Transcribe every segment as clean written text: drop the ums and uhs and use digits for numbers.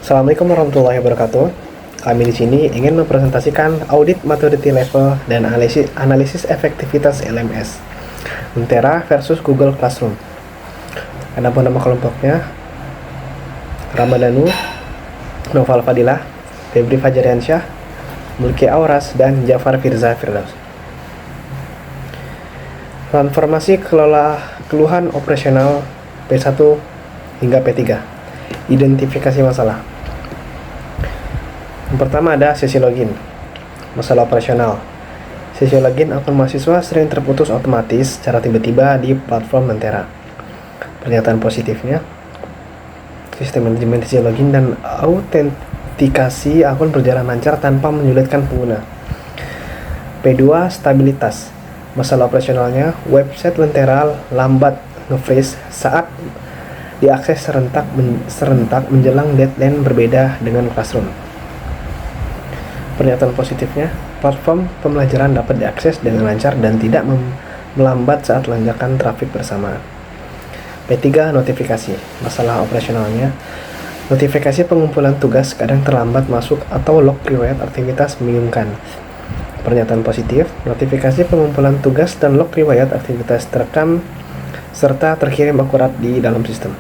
Assalamualaikum warahmatullahi wabarakatuh. Kami di sini ingin mempresentasikan audit maturity level dan analisis efektivitas LMS Lentera versus Google Classroom. Adapun nama kelompoknya Ramadhanu, Noval Fadilah, Febri Fajariansyah, Mulki Auras, dan Jafar Firza Firdaus. Transformasi keluhan operasional P1 hingga P3. Identifikasi masalah. Yang pertama ada sesi login. Masalah operasional. Sesi login akun mahasiswa sering terputus otomatis secara tiba-tiba di platform Lentera. Pernyataan positifnya, sistem manajemen sesi login dan autentikasi akun berjalan lancar tanpa menyulitkan pengguna. P2 stabilitas. Masalah operasionalnya, website Lentera lambat nge-freeze saat diakses serentak menjelang deadline berbeda dengan Classroom. Pernyataan positifnya, platform pembelajaran dapat diakses dengan lancar dan tidak melambat saat lonjakan trafik bersamaan. P3 notifikasi. Masalah operasionalnya, notifikasi pengumpulan tugas kadang terlambat masuk atau log riwayat aktivitas membingungkan. Pernyataan positif, notifikasi pengumpulan tugas dan log riwayat aktivitas terekam serta terkirim akurat di dalam sistem.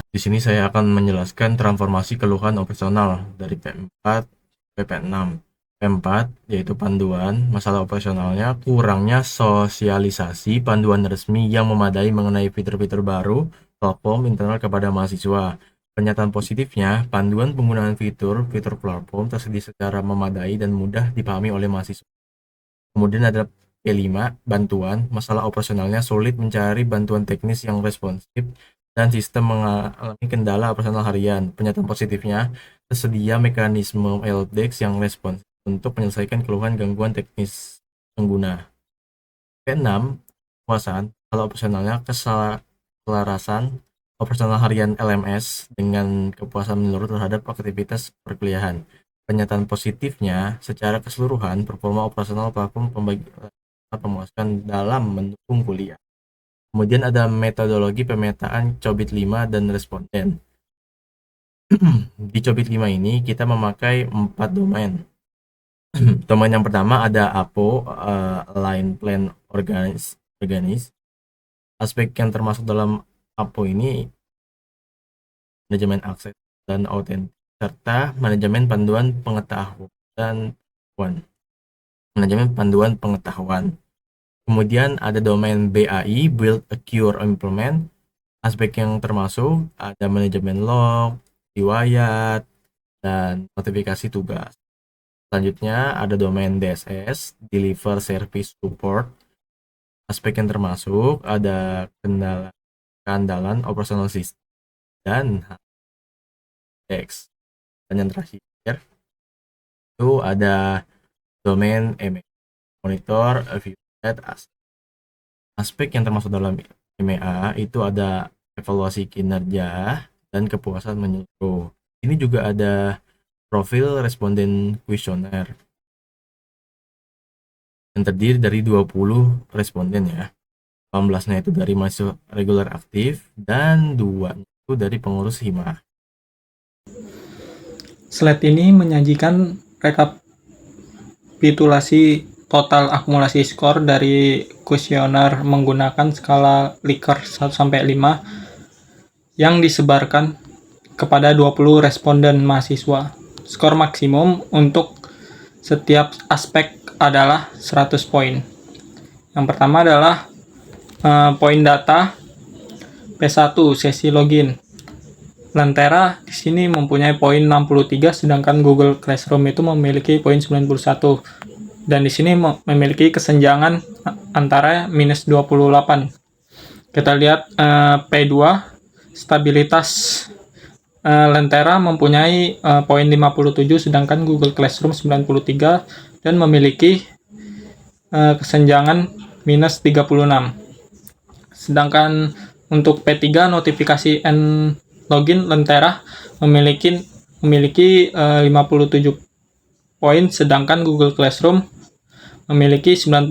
Di sini saya akan menjelaskan transformasi keluhan operasional dari P4 ke P6. P4 yaitu panduan, masalah operasionalnya kurangnya sosialisasi panduan resmi yang memadai mengenai fitur-fitur baru platform internal kepada mahasiswa. Pernyataan positifnya, panduan penggunaan fitur platform tersedia secara memadai dan mudah dipahami oleh mahasiswa. Kemudian ada P5, bantuan, masalah operasionalnya sulit mencari bantuan teknis yang responsif dan sistem mengalami kendala operasional harian. Pernyataan positifnya, tersedia mekanisme helpdesk yang responsif untuk menyelesaikan keluhan gangguan teknis pengguna. P6, kepuasan, masalah operasionalnya keselarasan operasional harian LMS dengan kepuasan menyeluruh terhadap aktivitas perkuliahan. Pernyataan positifnya, secara keseluruhan, performa operasional platform memuaskan dalam mendukung kuliah. Kemudian ada metodologi pemetaan Cobit 5 dan responden. Di Cobit 5 ini kita memakai 4 domain. Domain yang pertama ada APO, Line Plan Organize. Aspek yang termasuk dalam APO ini manajemen akses dan autentik serta manajemen panduan pengetahuan. Kemudian ada domain BAI, Build, Acquire, Implement. Aspek yang termasuk ada manajemen log, riwayat, dan notifikasi tugas. Selanjutnya ada domain DSS, Deliver Service Support. Aspek yang termasuk ada keandalan operasional system dan HDX. Dan yang terakhir itu ada domain Monitor, View. Aspek yang termasuk dalam MEA itu ada evaluasi kinerja dan kepuasan menyeluruh. Ini juga ada profil responden kuesioner yang terdiri dari 20 responden ya. 18-nya itu dari mahasiswa reguler aktif dan 2 itu dari pengurus hima. Slide ini menyajikan rekapitulasi total akumulasi skor dari kuesioner menggunakan skala Likert 1-5 yang disebarkan kepada 20 responden mahasiswa. Skor maksimum untuk setiap aspek adalah 100 poin. Yang pertama adalah poin data P1 sesi login. Lentera di sini mempunyai poin 63 sedangkan Google Classroom itu memiliki poin 91. Dan di sini memiliki kesenjangan antara minus 28. Kita lihat P2 stabilitas Lentera mempunyai poin 57 sedangkan Google Classroom 93 dan memiliki kesenjangan minus 36. Sedangkan untuk P3 notifikasi and login Lentera memiliki 57 poin sedangkan Google Classroom memiliki 91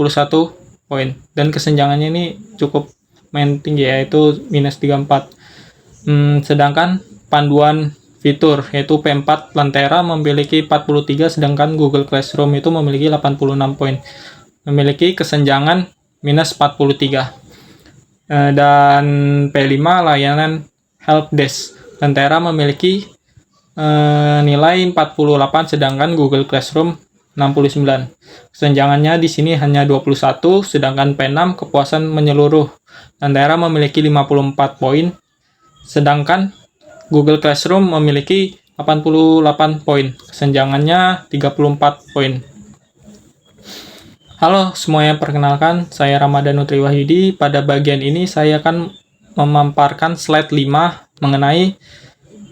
poin dan kesenjangannya ini cukup main tinggi yaitu minus 34. Sedangkan panduan fitur, yaitu P4 Lentera memiliki 43, sedangkan Google Classroom itu memiliki 86 poin. Memiliki kesenjangan minus 43. Dan P5 layanan helpdesk. Lentera memiliki nilai 48, sedangkan Google Classroom 69. Kesenjangannya di sini hanya 21, sedangkan P6 kepuasan menyeluruh. Lentera memiliki 54 poin, sedangkan Google Classroom memiliki 88 poin. Kesenjangannya 34 poin. Halo semuanya, perkenalkan saya Ramadan Nutri Wahyudi. Pada bagian ini saya akan memaparkan slide 5 mengenai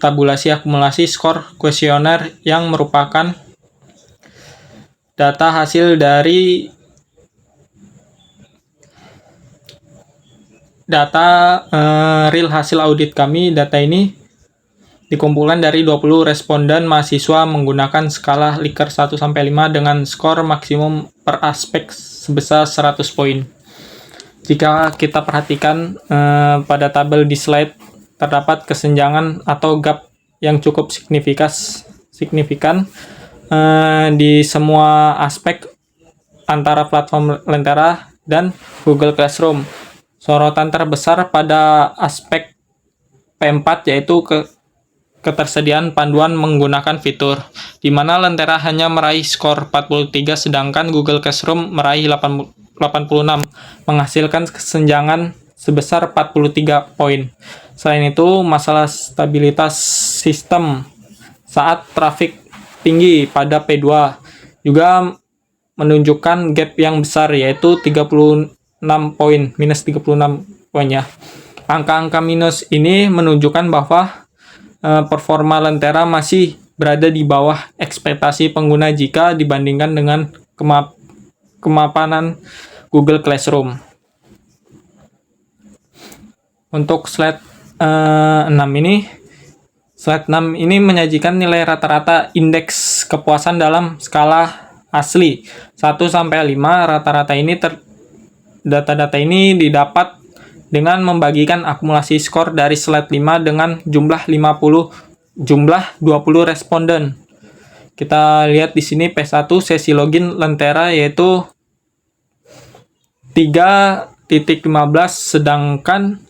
tabulasi akumulasi skor kuesioner yang merupakan data hasil dari real hasil audit kami. Data ini dikumpulkan dari 20 responden mahasiswa menggunakan skala Likert 1-5 dengan skor maksimum per aspek sebesar 100 poin. Jika kita perhatikan pada tabel di slide, terdapat kesenjangan atau gap yang cukup signifikan di semua aspek antara platform Lentera dan Google Classroom. Sorotan terbesar pada aspek P4 yaitu ketersediaan panduan menggunakan fitur, di mana Lentera hanya meraih skor 43, sedangkan Google Classroom meraih 86, menghasilkan kesenjangan sebesar 43 poin. Selain itu, masalah stabilitas sistem saat trafik tinggi pada P2 juga menunjukkan gap yang besar, yaitu 36 poin, minus 36 poinnya. Angka-angka minus ini menunjukkan bahwa performa Lentera masih berada di bawah ekspektasi pengguna jika dibandingkan dengan kemapanan Google Classroom. Untuk slide 6 ini menyajikan nilai rata-rata indeks kepuasan dalam skala asli 1-5. Rata-rata ini data-data ini didapat dengan membagikan akumulasi skor dari slide 5 dengan jumlah 20 responden. Kita lihat di sini P1 sesi login Lentera yaitu 3.15, sedangkan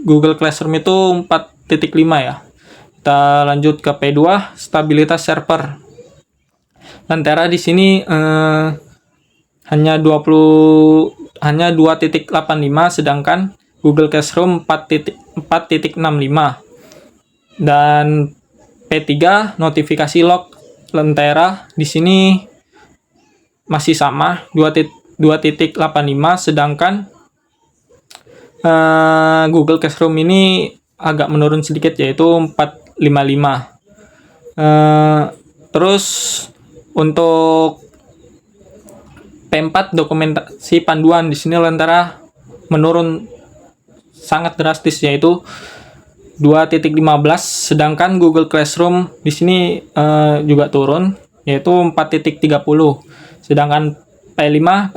Google Classroom itu 4.5 ya. Kita lanjut ke P2, stabilitas server. Lentera di sini hanya 2.85, sedangkan Google Classroom 4.65. Dan P3 notifikasi log Lentera di sini masih sama 2.85, sedangkan Google Classroom ini agak menurun sedikit yaitu 4.55. Terus untuk P4 dokumentasi panduan di sini Lentera menurun sangat drastis yaitu 2.15, sedangkan Google Classroom di sini juga turun yaitu 4.30. Sedangkan P5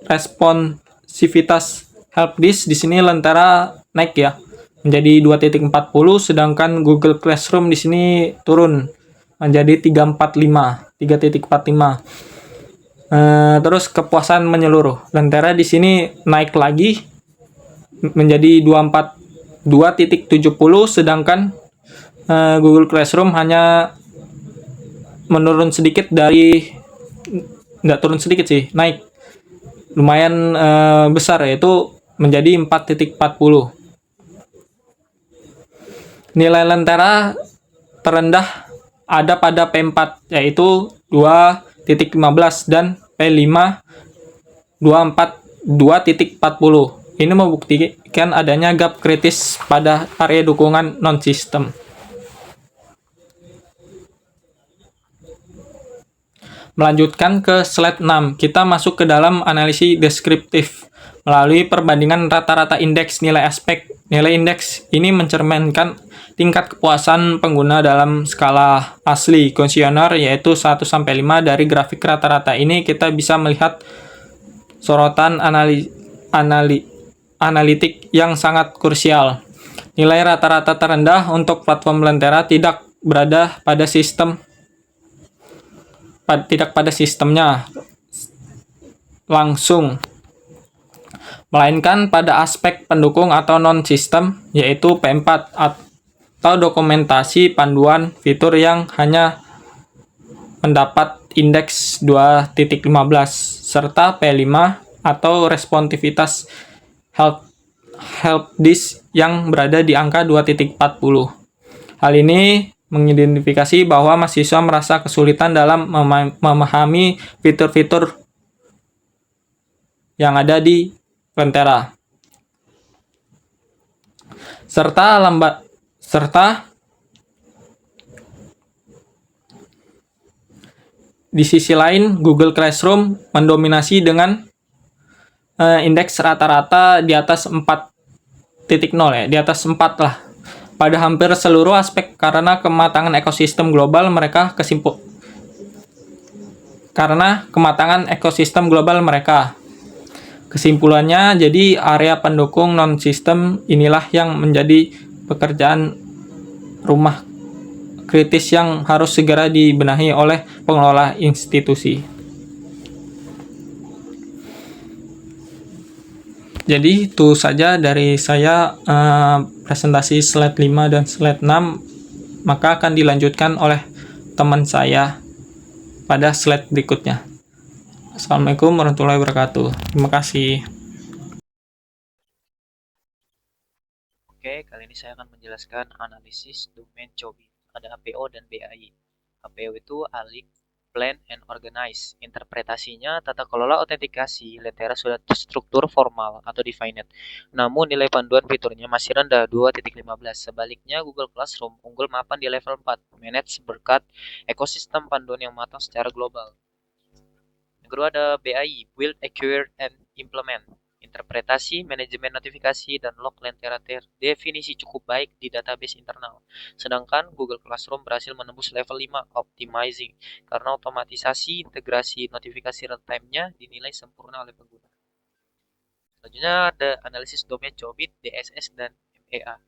responsivitas helpdesk di sini Lentera naik ya menjadi 2.40, sedangkan Google Classroom di sini turun menjadi 3.45. Terus kepuasan menyeluruh Lentera di sini naik lagi menjadi 2.70, sedangkan Google Classroom hanya menurun sedikit nggak turun sedikit sih, naik lumayan besar yaitu menjadi 4.40. Nilai Lentera terendah ada pada P4 yaitu 2.15 dan P5 2.40. Ini membuktikan adanya gap kritis pada area dukungan non-sistem. Melanjutkan ke slide 6, kita masuk ke dalam analisis deskriptif. Melalui perbandingan rata-rata indeks nilai aspek, nilai indeks ini mencerminkan tingkat kepuasan pengguna dalam skala asli kuesioner yaitu 1-5. Dari grafik rata-rata ini kita bisa melihat sorotan analitik yang sangat krusial. Nilai rata-rata terendah untuk platform Lentera tidak berada pada sistemnya langsung, melainkan pada aspek pendukung atau non-sistem, yaitu P4 atau dokumentasi panduan fitur yang hanya mendapat indeks 2.15 serta P5 atau responsivitas helpdesk yang berada di angka 2.40. Hal ini mengidentifikasi bahwa mahasiswa merasa kesulitan dalam memahami fitur-fitur yang ada di Lentera. Serta di sisi lain, Google Classroom mendominasi dengan indeks rata-rata di atas 4.0 ya, di atas 4 lah. Pada hampir seluruh aspek karena kematangan ekosistem global mereka. Kesimpulannya, jadi area pendukung non-sistem inilah yang menjadi pekerjaan rumah kritis yang harus segera dibenahi oleh pengelola institusi. Jadi itu saja dari saya presentasi slide 5 dan slide 6, maka akan dilanjutkan oleh teman saya pada slide berikutnya. Assalamualaikum warahmatullahi wabarakatuh. Terima kasih. Oke, kali ini saya akan menjelaskan analisis domain COBIT. Ada APO dan BAI. APO itu Alik, Plan, and Organize. Interpretasinya, tata kelola autentikasi Lentera sudah terstruktur formal atau defined. Namun nilai panduan fiturnya masih rendah 2.15. Sebaliknya, Google Classroom unggul mapan di level 4. Manage berkat ekosistem panduan yang matang secara global. Yang kedua ada BAI, Build, Acquire, and Implement. Interpretasi, manajemen notifikasi, dan log Lentera terdefinisi cukup baik di database internal. Sedangkan Google Classroom berhasil menembus level 5, Optimizing, karena otomatisasi integrasi notifikasi real-time-nya dinilai sempurna oleh pengguna. Selanjutnya ada analisis domain COBIT, DSS, dan MEA.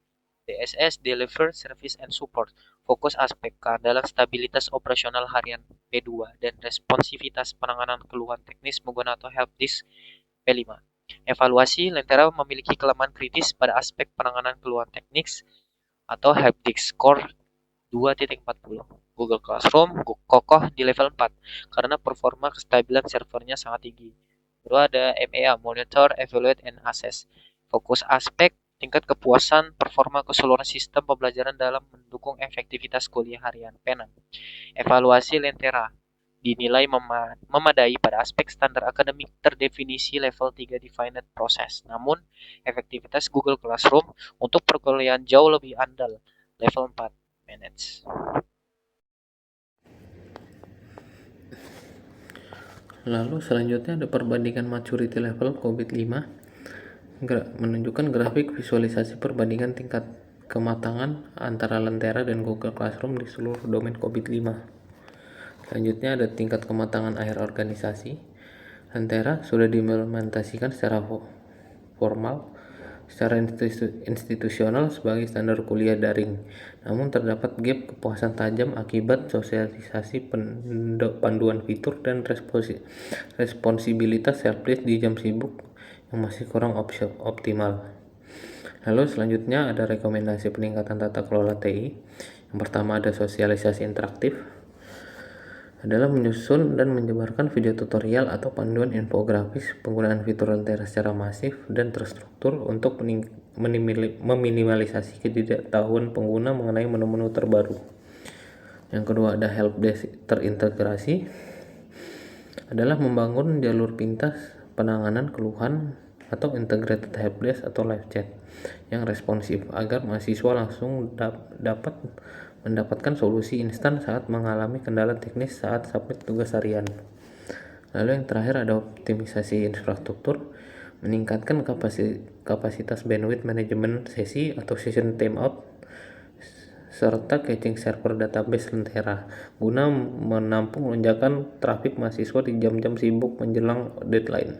DSS, Deliver Service and Support, fokus aspek keandalan stabilitas operasional harian P2 dan responsivitas penanganan keluhan teknis menggunakan helpdesk P5. Evaluasi, Lentera memiliki kelemahan kritis pada aspek penanganan keluhan teknis atau helpdesk score 2.40. Google Classroom kokoh di level 4 karena performa kestabilan servernya sangat tinggi. Kedua ada MEA, Monitor, Evaluate, and Assess. Fokus aspek tingkat kepuasan performa keseluruhan sistem pembelajaran dalam mendukung efektivitas kuliah harian P6. Evaluasi Lentera dinilai memadai pada aspek standar akademik terdefinisi level 3 defined process. Namun, efektivitas Google Classroom untuk perkuliahan jauh lebih andal, level 4 manage. Lalu selanjutnya ada perbandingan maturity level COBIT 5, menunjukkan grafik visualisasi perbandingan tingkat kematangan antara Lentera dan Google Classroom di seluruh domain COBIT 5. Selanjutnya ada tingkat kematangan akhir organisasi. Lentera sudah diimplementasikan secara formal, secara institusional sebagai standar kuliah daring. Namun terdapat gap kepuasan tajam akibat sosialisasi panduan fitur dan responsibilitas helpdesk di jam sibuk yang masih kurang optimal. Lalu selanjutnya ada rekomendasi peningkatan tata kelola TI. Yang pertama ada sosialisasi interaktif, adalah menyusun dan menyebarkan video tutorial atau panduan infografis penggunaan fitur Lentera secara masif dan terstruktur untuk meminimalisasi ketidaktahuan pengguna mengenai menu-menu terbaru. Yang kedua ada helpdesk terintegrasi, adalah membangun jalur pintas penanganan keluhan atau integrated helpdesk atau live chat yang responsif agar mahasiswa langsung dapat mendapatkan solusi instan saat mengalami kendala teknis saat submit tugas harian. Lalu yang terakhir ada optimisasi infrastruktur, meningkatkan kapasitas bandwidth manajemen sesi atau session timeout serta caching server database Lentera guna menampung lonjakan trafik mahasiswa di jam-jam sibuk menjelang deadline.